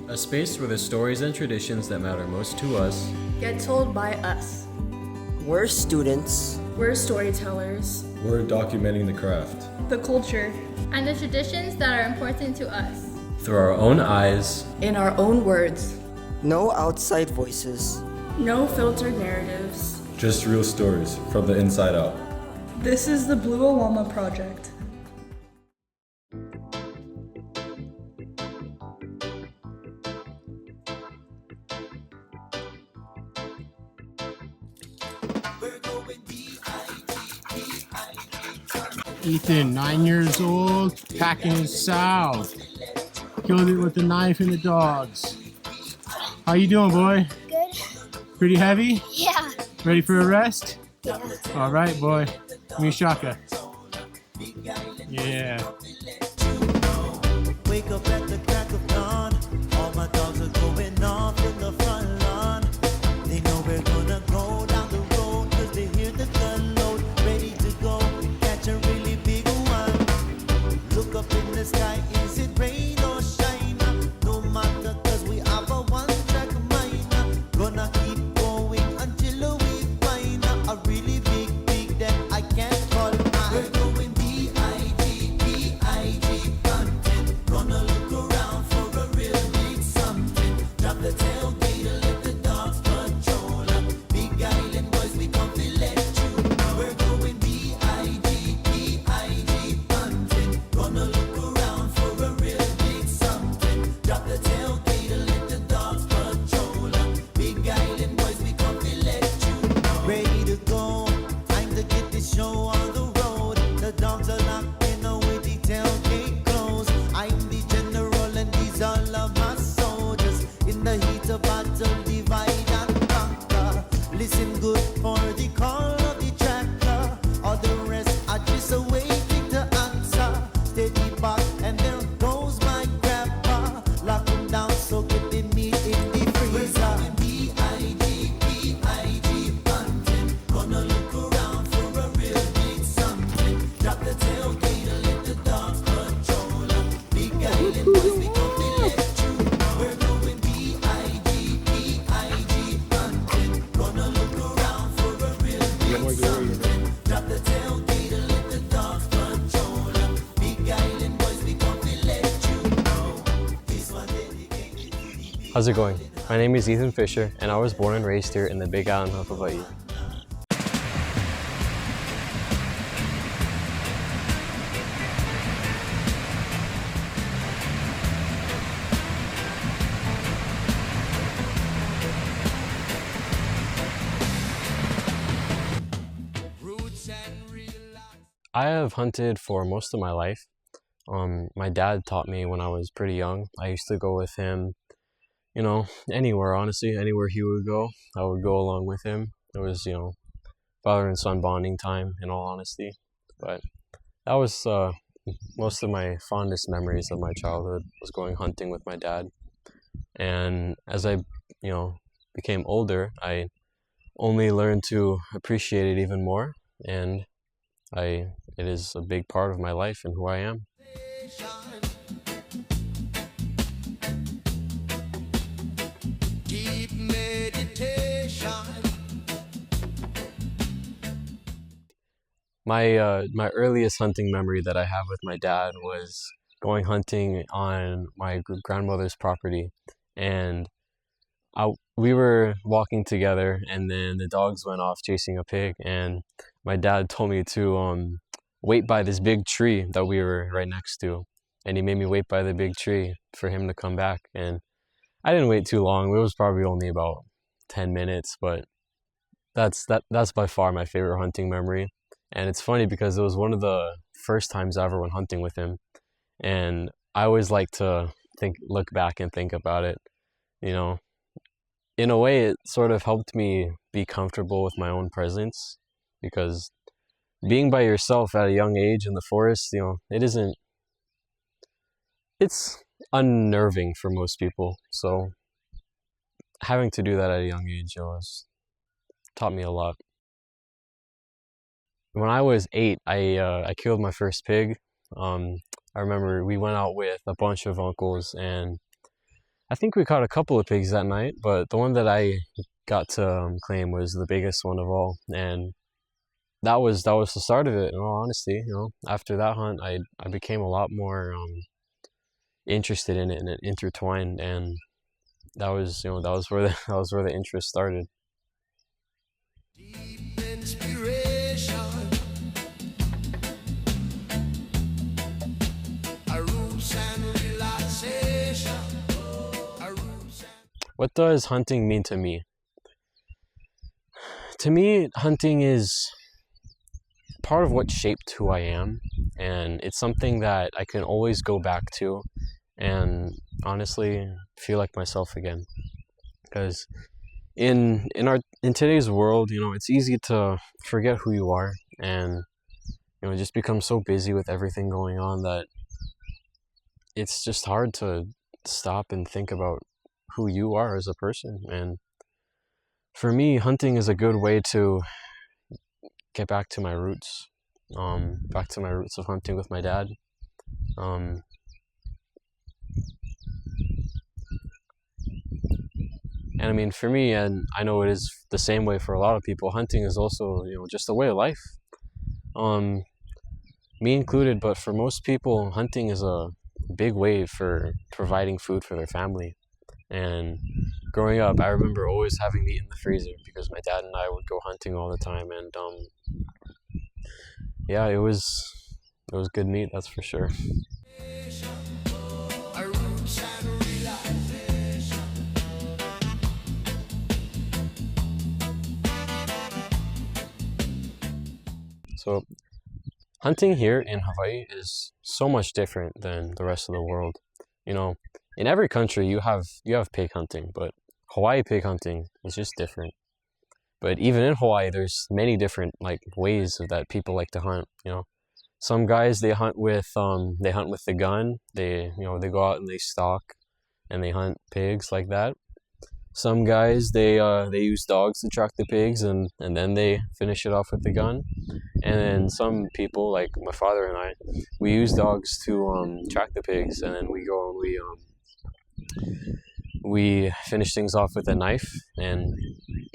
A space where the stories and traditions that matter most to us get told by us. We're students. We're storytellers. We're documenting the craft The culture. And the traditions that are important to us. through our own eyes. In our own words. No outside voices. No filtered narratives. Just real stories from the inside out. This is the Blue Oama Project. Ethan, 9 years old, packing his sow. Killed it with a knife and the dogs. How you doing, boy? Good. Pretty heavy? Yeah. Ready for a rest? Yeah. All right, boy. Give me a shaka. Yeah. Wake up at the crack of dawn. All my dogs are going off in the front lawn. They know we're gonna go down the road, cause they hear the gun load. Ready to go, catch a really big one. Look up in the sky, is it rain or shine? No matter, cause we have a one-track mind. Gonna keep going until we find a really big that I can't call mine. We're going B-I-G, B-I-G, hunting. Gonna look around for a real big something. Drop the tailgate and let the dogs patrol. Big Island boys, we come to let you know. We're going B-I-G, B-I-G, hunting. Gonna look around for a real big something. Drop the tailgate and let the dogs patrol. Big Island boys, we come to let you know. Ready to go, time to get this show on the road. The dogs are locked in with the tailgate closed. I'm the general and these all of my soldiers. In the heat of battle, divide and conquer. Listen good for the call of the tracker. All the rest are just waiting to answer. Steady back and there goes my grandpa. Lock him down so get the meat in the freezer. We're going B-I-G, B-I-G, hunting. Gonna look around for a real big something. Drop the tailgate and let the dogs patrol. Big Island boys, we come to let you know. We're going B-I-G, B-I-G, hunting. Gonna look around for a real big something. Drop the tailgate and let the dogs patrol. Big Island boys, we come to let you know. This one dedicated to the How's it going? My name is Ethan Fisher, and I was born and raised here in the Big Island of Hawaii. I have hunted for most of my life. My dad taught me when I was pretty young. I used to go with him, anywhere, honestly, anywhere he would go, I would go along with him. It was, father and son bonding time, in all honesty. But that was most of my fondest memories of my childhood, was going hunting with my dad. And as I, became older, I only learned to appreciate it even more. And it is a big part of my life and who I am. deep meditation. My earliest hunting memory that I have with my dad was going hunting on my grandmother's property, and we were walking together, and then the dogs went off chasing a pig, and my dad told me to wait by this big tree that we were right next to, and he made me wait by the big tree for him to come back. And I didn't wait too long. It was probably only about 10 minutes, but that's by far my favorite hunting memory. And it's funny because it was one of the first times I ever went hunting with him, and I always like to look back and think about it. In a way, it sort of helped me be comfortable with my own presence, because being by yourself at a young age in the forest, it's unnerving for most people. So having to do that at a young age, taught me a lot. When I was 8, I killed my first pig. I remember we went out with a bunch of uncles, and I think we caught a couple of pigs that night, but the one that I got to claim was the biggest one of all, and that was the start of it. In all honesty, after that hunt, I became a lot more interested in it, and it intertwined, and that was where the interest started. Deep inspiration. A roots and relaxation. A roots and What does hunting mean to me? To me, hunting is part of what shaped who I am, and it's something that I can always go back to and honestly feel like myself again. Because in today's world, it's easy to forget who you are, and just become so busy with everything going on that it's just hard to stop and think about who you are as a person. And for me, hunting is a good way to get back to my roots, of hunting with my dad. And I mean, for me, and I know it is the same way for a lot of people, hunting is also, just a way of life. Me included, but for most people, hunting is a big way for providing food for their family. And growing up, I remember always having meat in the freezer because my dad and I would go hunting all the time, and yeah, it was good meat, that's for sure. a roots and relaxation. So hunting here in Hawaii is so much different than the rest of the world. In every country you have pig hunting, but Hawaii pig hunting is just different. But even in Hawaii, there's many different ways that people like to hunt. Some guys, they hunt with the gun. They go out and they stalk and they hunt pigs like that. Some guys, they use dogs to track the pigs, and then they finish it off with the gun. And then some people, like my father and I, we use dogs to track the pigs, and then we go and we finish things off with a knife. And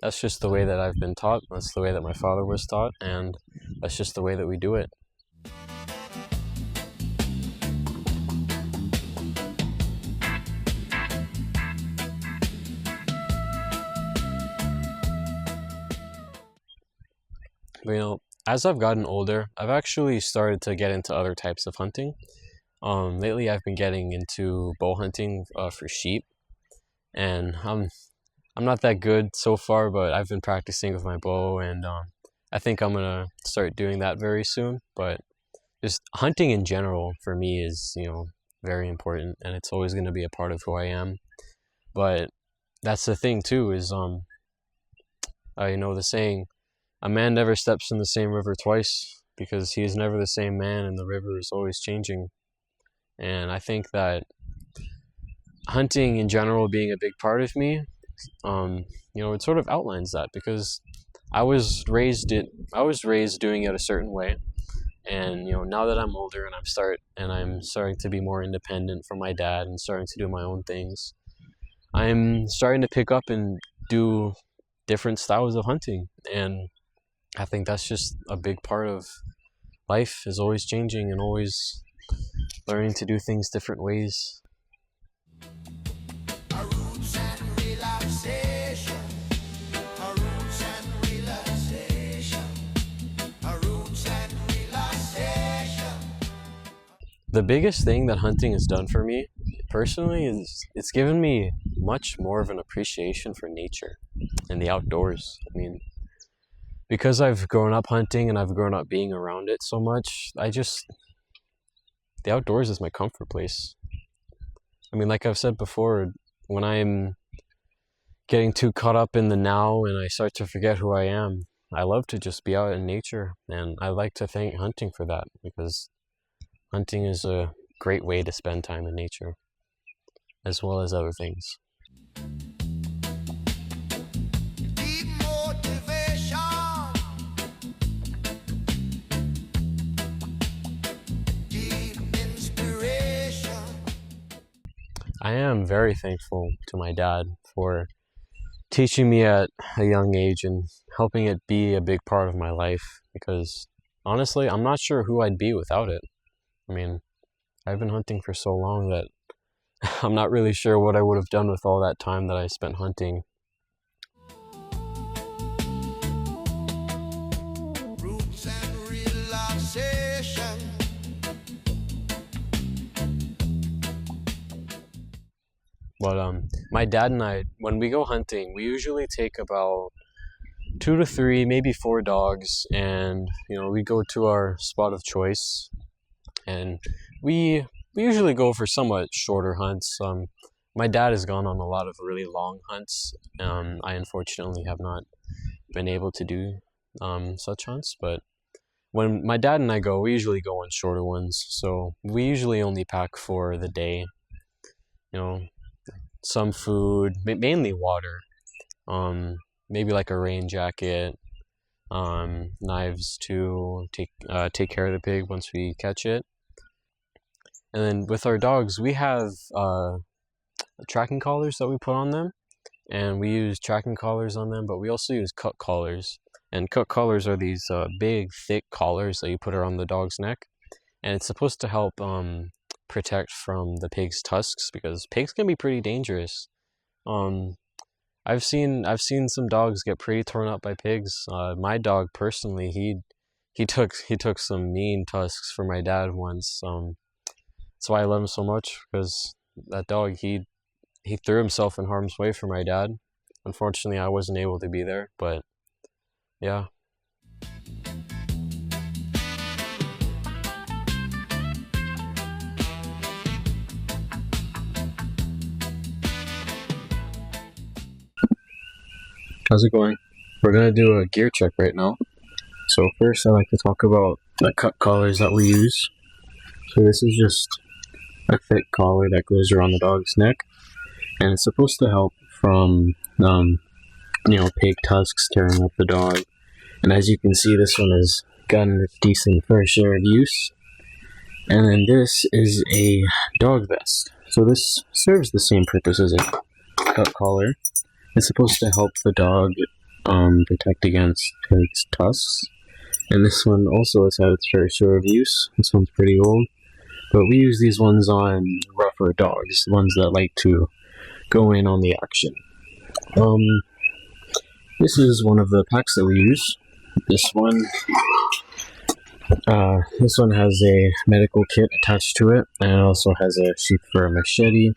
that's just the way that I've been taught. That's the way that my father was taught, and that's just the way that we do it. But as I've gotten older, I've actually started to get into other types of hunting. Lately I've been getting into bow hunting for sheep, and I'm not that good so far, but I've been practicing with my bow, and I think I'm gonna start doing that very soon. But just hunting in general for me is very important, and it's always going to be a part of who I am. But that's the thing too, is the saying, a man never steps in the same river twice, because he is never the same man, and the river is always changing. And I think that hunting in general being a big part of me, it sort of outlines that, because I was raised doing it a certain way. And now that I'm older and I'm starting to be more independent from my dad and starting to do my own things, I'm starting to pick up and do different styles of hunting. And I think that's just a big part of life, is always changing and always learning to do things different ways. A roots and relaxation. A roots and relaxation. A roots and relaxation. The biggest thing that hunting has done for me personally is it's given me much more of an appreciation for nature and the outdoors. I mean, because I've grown up hunting and I've grown up being around it so much, the outdoors is my comfort place. I mean, like I've said before, when I'm getting too caught up in the now and I start to forget who I am, I love to just be out in nature, and I like to thank hunting for that, because hunting is a great way to spend time in nature, as well as other things. Deep motivation. Deep inspiration. I am very thankful to my dad for teaching me at a young age and helping it be a big part of my life, because honestly, I'm not sure who I'd be without it. I mean, I've been hunting for so long that I'm not really sure what I would have done with all that time that I spent hunting. Roots and relaxation. But my dad and I, when we go hunting, we usually take about 2 to 3, maybe 4 dogs, and we go to our spot of choice, and we usually go for somewhat shorter hunts. My dad has gone on a lot of really long hunts. I unfortunately have not been able to do such hunts, but when my dad and I go, we usually go on shorter ones. So we usually only pack for the day. Some food, mainly water. Maybe like a rain jacket, knives to take care of the pig once we catch it. And then with our dogs, we have tracking collars that we put on them, and we use tracking collars on them, but we also use cut collars. And cut collars are these big, thick collars that you put around the dog's neck, and it's supposed to help protect from the pig's tusks, because pigs can be pretty dangerous. I've seen some dogs get pretty torn up by pigs. My dog personally, he took some mean tusks for my dad once. That's why I love him so much, because that dog, he threw himself in harm's way for my dad. Unfortunately, I wasn't able to be there, but yeah. How's it going? We're gonna do a gear check right now. So first, I like to talk about the cut collars that we use. So this is just a thick collar that goes around the dog's neck, and it's supposed to help from pig tusks tearing up the dog. And as you can see, this one has gotten a decent fair share of use. And then this is a dog vest. So this serves the same purpose as a cut collar. It's supposed to help the dog protect against pig's tusks. And this one also has had its fair share of use. This one's pretty old, but we use these ones on rougher dogs, ones that like to go in on the action. This is one of the packs that we use. This one has a medical kit attached to it, and it also has a sheath for a machete,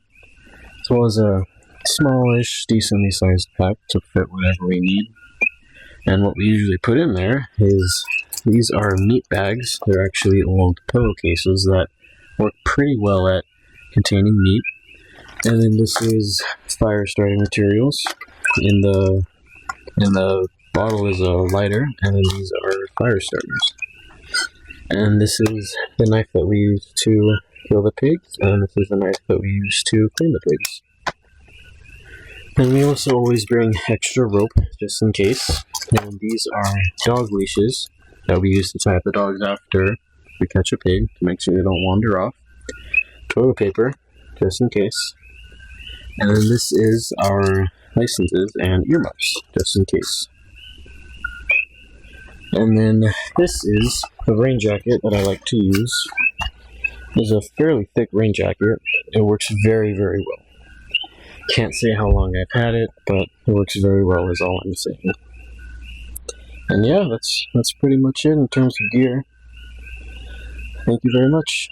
as well as a smallish, decently sized pack to fit whatever we need. And what we usually put in there is, these are meat bags. They're actually old pillowcases that work pretty well at containing meat. And then this is fire starting materials. In the bottle is a lighter, and then these are fire starters. And this is the knife that we use to kill the pigs, and this is the knife that we use to clean the pigs. And we also always bring extra rope, just in case. And these are dog leashes that we use to tie up the dogs after we catch a pig, to make sure they don't wander off. Toilet paper, just in case. And then this is our licenses and earmuffs, just in case. And then this is the rain jacket that I like to use. It's a fairly thick rain jacket. It works very, very well. Can't say how long I've had it, but it works very well is all I'm saying. And yeah, that's pretty much it in terms of gear. Thank you very much.